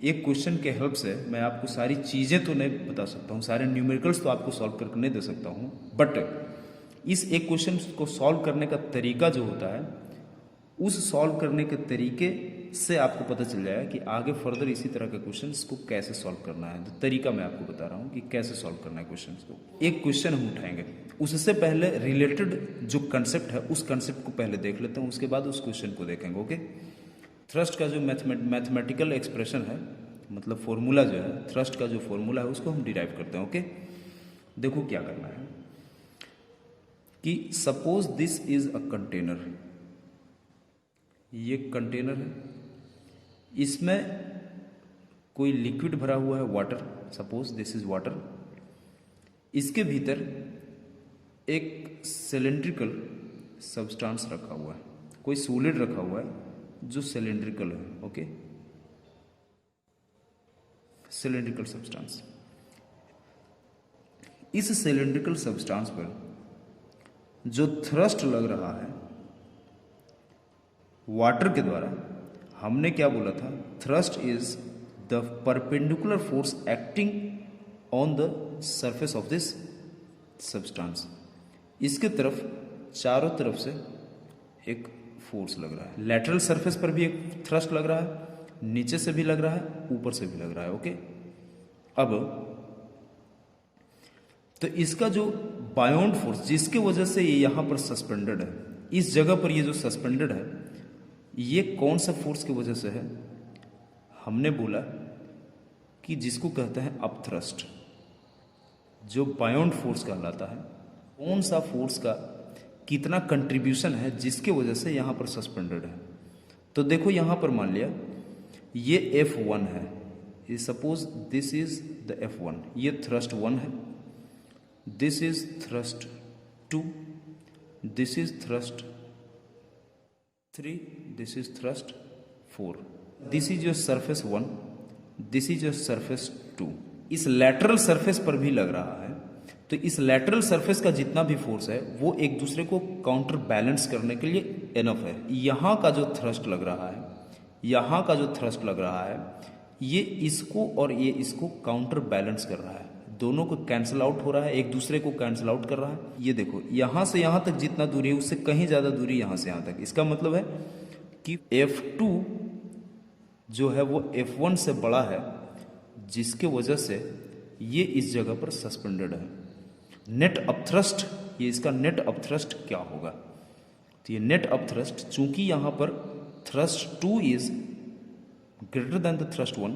एक क्वेश्चन के हेल्प से मैं आपको सारी चीज़ें तो नहीं बता सकता हूँ, सारे न्यूमेरिकल्स तो आपको सॉल्व करके नहीं दे सकता हूँ, बट इस एक क्वेश्चन को सॉल्व करने का तरीका जो होता है, उस सॉल्व करने के तरीके से आपको पता चल जाएगा कि आगे फर्दर इसी तरह के क्वेश्चंस को कैसे सॉल्व करना है। तो तरीका मैं आपको बता रहा हूँ कि कैसे सॉल्व करना है क्वेश्चंस को। एक क्वेश्चन हम उठाएंगे, उससे पहले रिलेटेड जो कंसेप्ट है उस कंसेप्ट को पहले देख लेते हैं, उसके बाद उस क्वेश्चन को देखेंगे। ओके, थ्रस्ट का जो मैथमेटिकल एक्सप्रेशन है, मतलब फॉर्मूला जो है, थ्रस्ट का जो फॉर्मूला है उसको हम डिराइव करते हैं। ओके, देखो क्या करना है कि suppose this is a container, ये कंटेनर है, इसमें कोई लिक्विड भरा हुआ है, water, suppose this is water. इसके भीतर एक सिलेंड्रिकल सब्सटेंस रखा हुआ है, कोई सॉलिड रखा हुआ है जो सिलेंड्रिकल है। Okay, cylindrical substance. इस सिलेंड्रिकल सब्सटेंस पर जो थ्रस्ट लग रहा है वाटर के द्वारा, हमने क्या बोला था, thrust is the perpendicular force acting on the surface of this substance. इसके तरफ चारों तरफ से एक फोर्स लग रहा है, लैटरल सरफेस पर भी एक थ्रस्ट लग रहा है, नीचे से भी लग रहा है, ऊपर से भी लग रहा है। ओके, अब तो इसका जो बायोंड फोर्स जिसके वजह से ये यहां पर सस्पेंडेड है, इस जगह पर ये जो सस्पेंडेड है, ये कौन सा फोर्स की वजह से है, हमने बोला कि जिसको कहते हैं अपथ्रस्ट, जो बायोंड फोर्स कहलाता है। कौन सा फोर्स का कितना कंट्रीब्यूशन है जिसके वजह से यहां पर सस्पेंडेड है। तो देखो यहां पर मान लिया ये F1 है, ये suppose this is the F1, ये थ्रस्ट 1 है, this is thrust 2, this is thrust 3, this is thrust 4, this is your surface 1, this is your surface 2। इस लैटरल सरफेस पर भी लग रहा है, तो इस लैटरल सरफेस का जितना भी फोर्स है वो एक दूसरे को काउंटर बैलेंस करने के लिए एनफ है। यहाँ का जो थ्रस्ट लग रहा है, यहाँ का जो थ्रस्ट लग रहा है, ये इसको और ये इसको काउंटर बैलेंस कर रहा है, दोनों को कैंसिल आउट हो रहा है, एक दूसरे को कैंसिल आउट कर रहा है। ये देखो यहाँ से यहाँ तक जितना दूरी है उससे कहीं ज़्यादा दूरी यहाँ से यहाँ तक। इसका मतलब है कि F2 जो है वो F1 से बड़ा है, जिसके वजह से ये इस जगह पर सस्पेंडेड है। नेट अपथ्रस्ट, ये इसका नेट अपथ्रस्ट क्या होगा, तो ये नेट अपथ्रस्ट, चूंकि यहाँ पर thrust 2 is greater than the thrust 1,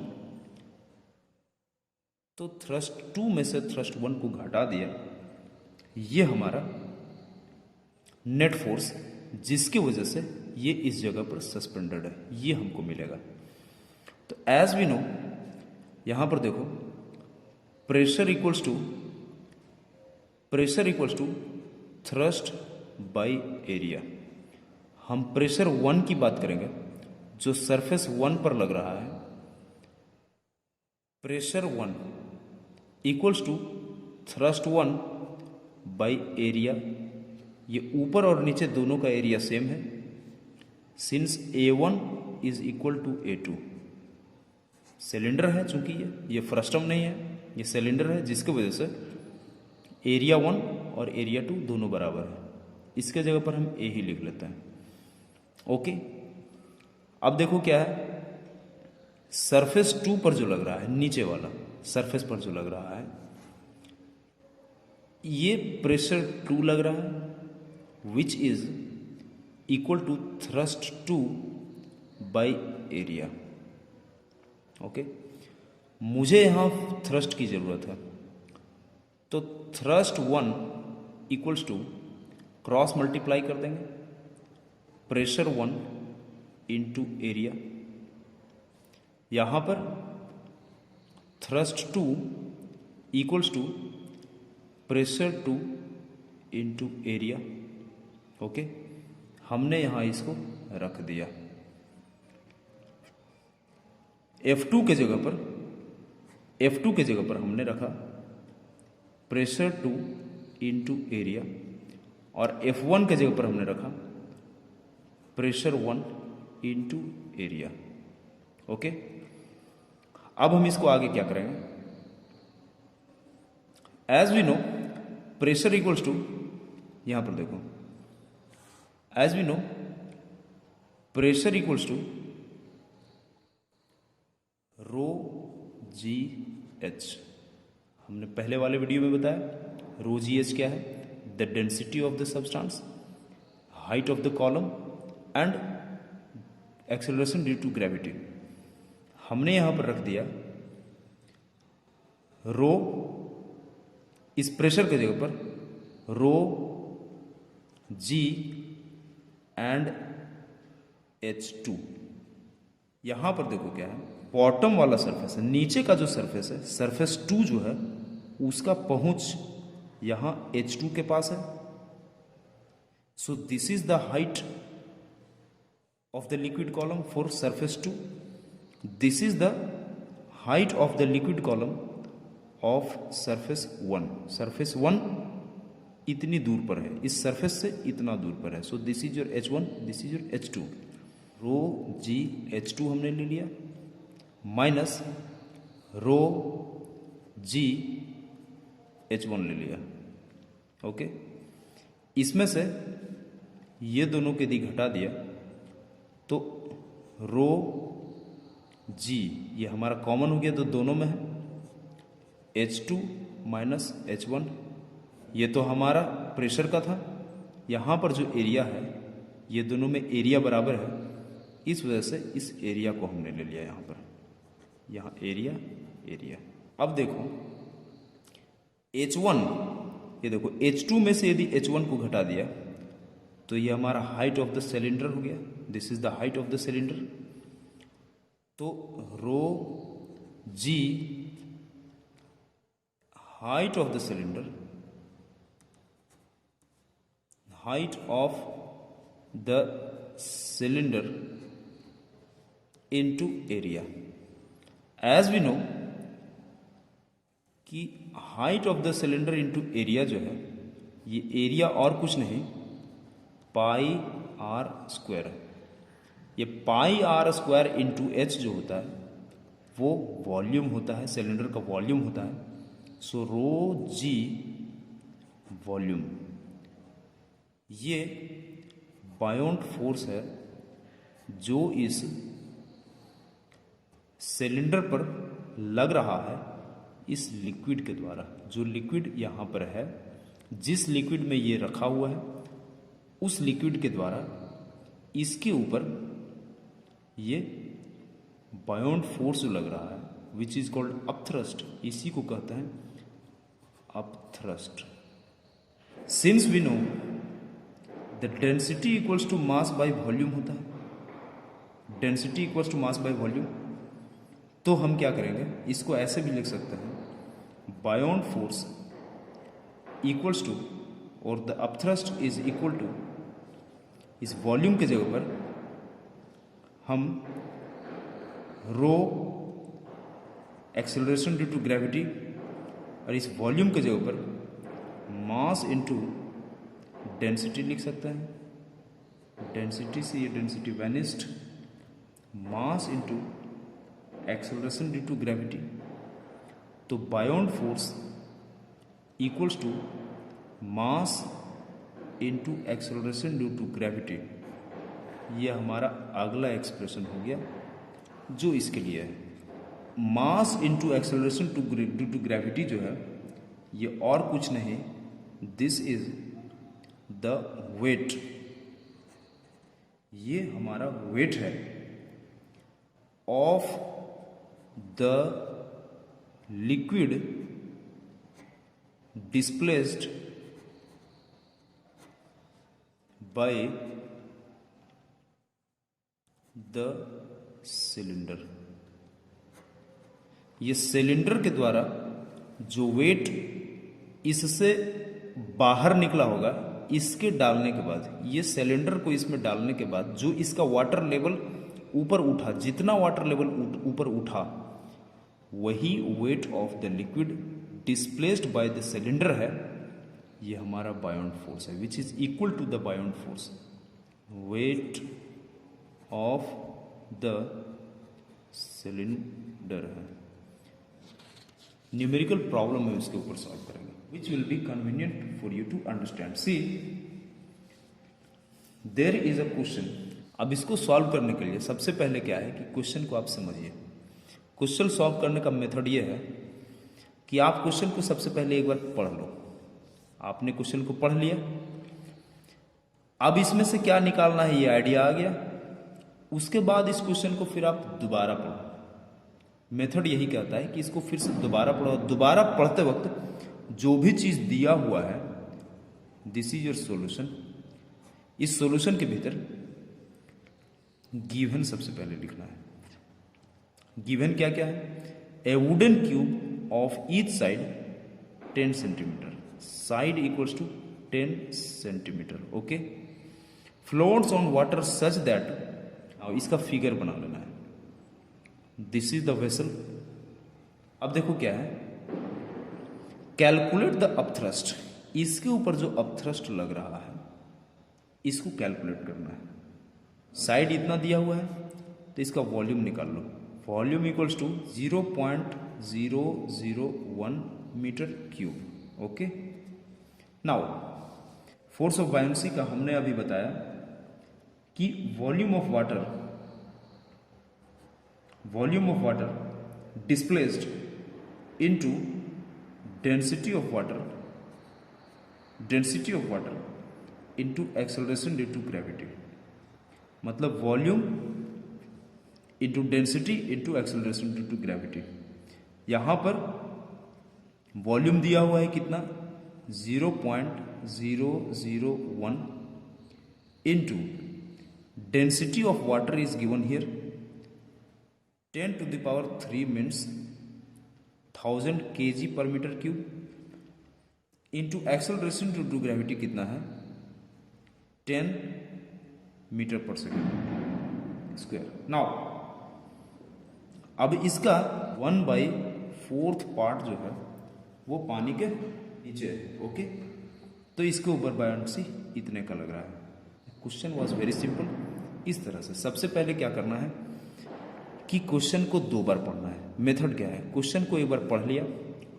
तो थ्रस्ट 2 में से थ्रस्ट 1 को घटा दिया, ये हमारा नेट फोर्स जिसकी वजह से ये इस जगह पर सस्पेंडेड है, ये हमको मिलेगा। तो एज वी नो, यहां पर देखो pressure equals to thrust by area. हम प्रेशर 1 की बात करेंगे जो सरफेस 1 पर लग रहा है, pressure 1 equals to thrust 1 by area. ये ऊपर और नीचे दोनों का एरिया सेम है, since A1 is equal to A2। Cylinder है, चूंकि ये फ्रस्टम नहीं है, ये सिलेंडर है, जिसकी वजह से एरिया 1 और एरिया 2 दोनों बराबर है। इसके जगह पर हम A ही लिख लेते हैं। ओके, अब देखो क्या है, सरफेस 2 पर जो लग रहा है, नीचे वाला सरफेस पर जो लग रहा है, ये प्रेशर 2 लग रहा है, which is equal to thrust 2 by area. Okay, मुझे यहां थ्रस्ट की जरूरत है, तो thrust 1 equals to cross multiply कर देंगे, प्रेशर 1 इंटू एरिया। यहां पर thrust 2 equals to pressure 2 into area. Okay, हमने यहां इसको रख दिया। F2 के जगह पर हमने रखा प्रेशर 2 इंटू एरिया, और F1 के जगह पर हमने रखा प्रेशर 1 इंटू एरिया। ओके, अब हम इसको आगे क्या करेंगे, as we know pressure equals to, यहां पर देखो, as we know pressure equals to rho g h. हमने पहले वाले वीडियो में बताया रो जी एच क्या है, the density of the substance, height of the column and acceleration due to gravity. हमने यहां पर रख दिया रो, इस प्रेशर के जगह पर रो जी एंड H2। यहां पर देखो क्या है, बॉटम वाला सरफेस है, नीचे का जो सरफेस है, सरफेस 2 जो है उसका पहुंच यहां H2 के पास है। So this is the height of the liquid column for surface 2. This is the height of the liquid column of surface 1. Surface 1 इतनी दूर पर है, इस सरफेस से इतना दूर पर है। So this is your H1, this is your H2। Rho g H2 हमने ले लिया माइनस रो जी H1 ले लिया। ओके, इसमें से ये दोनों के दी घटा दिया तो रो जी ये हमारा कॉमन हो गया, तो दोनों में है H2 माइनस H1। ये तो हमारा प्रेशर का था, यहाँ पर जो एरिया है ये दोनों में एरिया बराबर है, इस वजह से इस एरिया को हमने ले लिया यहाँ पर, यहाँ एरिया एरिया। अब देखो H1, ये देखो H2 में से यदि H1 को घटा दिया तो ये हमारा हाइट ऑफ द सिलेंडर हो गया, this is the height of the cylinder. तो rho g height of the cylinder, height of the cylinder into area. As we know कि height of the cylinder into area जो है, ये area और कुछ नहीं पाई आर स्क्वायर है। ये पाई आर स्क्वायर इंटू एच जो होता है वो वॉल्यूम होता है, सिलेंडर का वॉल्यूम होता है। सो रो जी वॉल्यूम, ये बायोंट फोर्स है जो इस सिलेंडर पर लग रहा है इस लिक्विड के द्वारा। जो लिक्विड यहाँ पर है, जिस लिक्विड में ये रखा हुआ है उस लिक्विड के द्वारा इसके ऊपर ये बायोंट फोर्स लग रहा है विच इज कॉल्ड अपथ्रस्ट। इसी को कहते हैं upthrust. Since we know the density equals to mass by volume होता है, density equals to mass by volume, तो हम क्या करेंगे, इसको ऐसे भी लिख सकते हैं बायोंट फोर्स इक्वल्स टू, और the upthrust is equal to, इस वॉल्यूम के जगह पर हम rho acceleration due to gravity, और इस वॉल्यूम के जगह पर मास इनटू डेंसिटी लिख सकते हैं। डेंसिटी से ये density vanished, mass into acceleration due to gravity. तो buoyant force equals to mass into acceleration due to gravity. ये हमारा अगला एक्सप्रेशन हो गया जो इसके लिए है। Mass into acceleration due to gravity जो है ये और कुछ नहीं, दिस इज द वेट, ये हमारा वेट है of the liquid displaced by the cylinder. ये सिलेंडर के द्वारा जो वेट इससे बाहर निकला होगा, इसके डालने के बाद, ये सिलेंडर को इसमें डालने के बाद जो इसका वाटर लेवल ऊपर उठा, जितना वाटर लेवल ऊपर उठा, वही weight of the liquid displaced by the cylinder है, ये हमारा बायोंट फोर्स है which is equal to the buoyant force, weight of the cylinder है। न्यूमेरिकल प्रॉब्लम है उसके ऊपर सॉल्व करेंगे, which will be convenient for you to understand. See there is a question. अब इसको सॉल्व करने के लिए सबसे पहले क्या है कि क्वेश्चन को आप समझिए। क्वेश्चन सॉल्व करने का मेथड ये है कि आप क्वेश्चन को सबसे पहले एक बार पढ़ लो। आपने क्वेश्चन को पढ़ लिया, अब इसमें से क्या निकालना है ये आइडिया आ गया। उसके बाद इस क्वेश्चन को फिर आप दोबारा पढ़ो। मेथड यही कहता है कि इसको फिर से दोबारा पढ़ो। दोबारा पढ़ते वक्त जो भी चीज़ दिया हुआ है, दिस इज योर सॉल्यूशन। इस सॉल्यूशन के भीतर गिवन सबसे पहले लिखना है। गिवन क्या क्या है? A wooden cube of each side 10 centimetre, side equals to 10 centimetre, okay. Floats on water such that, इसका फिगर बना लेना है। This is the vessel. अब देखो क्या है, कैलकुलेट द अपथ्रस्ट। इसके ऊपर जो अपथ्रस्ट लग रहा है इसको कैलकुलेट करना है। साइड इतना दिया हुआ है तो इसका वॉल्यूम निकाल लो। Volume equals to 0.001 metre cube, okay. Now force of buoyancy का हमने अभी बताया कि volume of water displaced into density of water into acceleration due to gravity. मतलब volume into density into acceleration due to gravity. यहां पर volume दिया हुआ है कितना, 0.001 into density of water is given here 10 to the power 3 means 1000 kg per meter cube into acceleration due to gravity कितना है, 10 metre पर सेकेंड स्क्वायर। नाउ अब इसका 1/4 पार्ट जो है वो पानी के नीचे है, ओके। तो इसके ऊपर बायोन्सी इतने का लग रहा है। Question was very simple. इस तरह से सबसे पहले क्या करना है कि क्वेश्चन को 2 बार पढ़ना है। मेथड क्या है, क्वेश्चन को एक बार पढ़ लिया,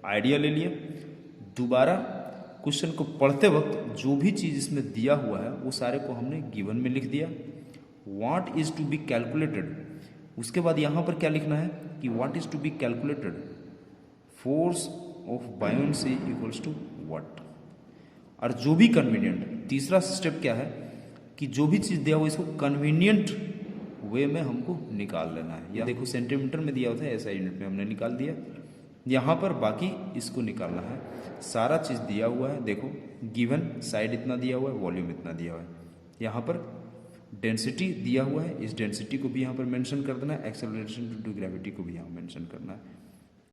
आइडिया ले लिया, दोबारा क्वेश्चन को पढ़ते वक्त जो भी चीज़ इसमें दिया हुआ है वो सारे को हमने गिवन में लिख दिया। What is to be calculated, उसके बाद यहाँ पर क्या लिखना है कि what is to be calculated, force of buoyancy equals to what. और जो भी कन्वीनियंट, तीसरा स्टेप क्या है कि जो भी चीज़ दिया हुआ इसको कन्वीनियंट वे में हमको निकाल लेना है। या देखो सेंटीमीटर में दिया होता है, ऐसा यूनिट में हमने निकाल दिया। यहाँ पर बाकी इसको निकालना है। सारा चीज़ दिया हुआ है, देखो गिवन साइड इतना दिया हुआ है, वॉल्यूम इतना दिया हुआ है। यहाँ पर डेंसिटी दिया हुआ है, इस डेंसिटी को भी यहाँ पर मेंशन कर देना है, एक्सेलरेशन ड्यू टू ग्रेविटी को भी यहाँ मेंशन करना है।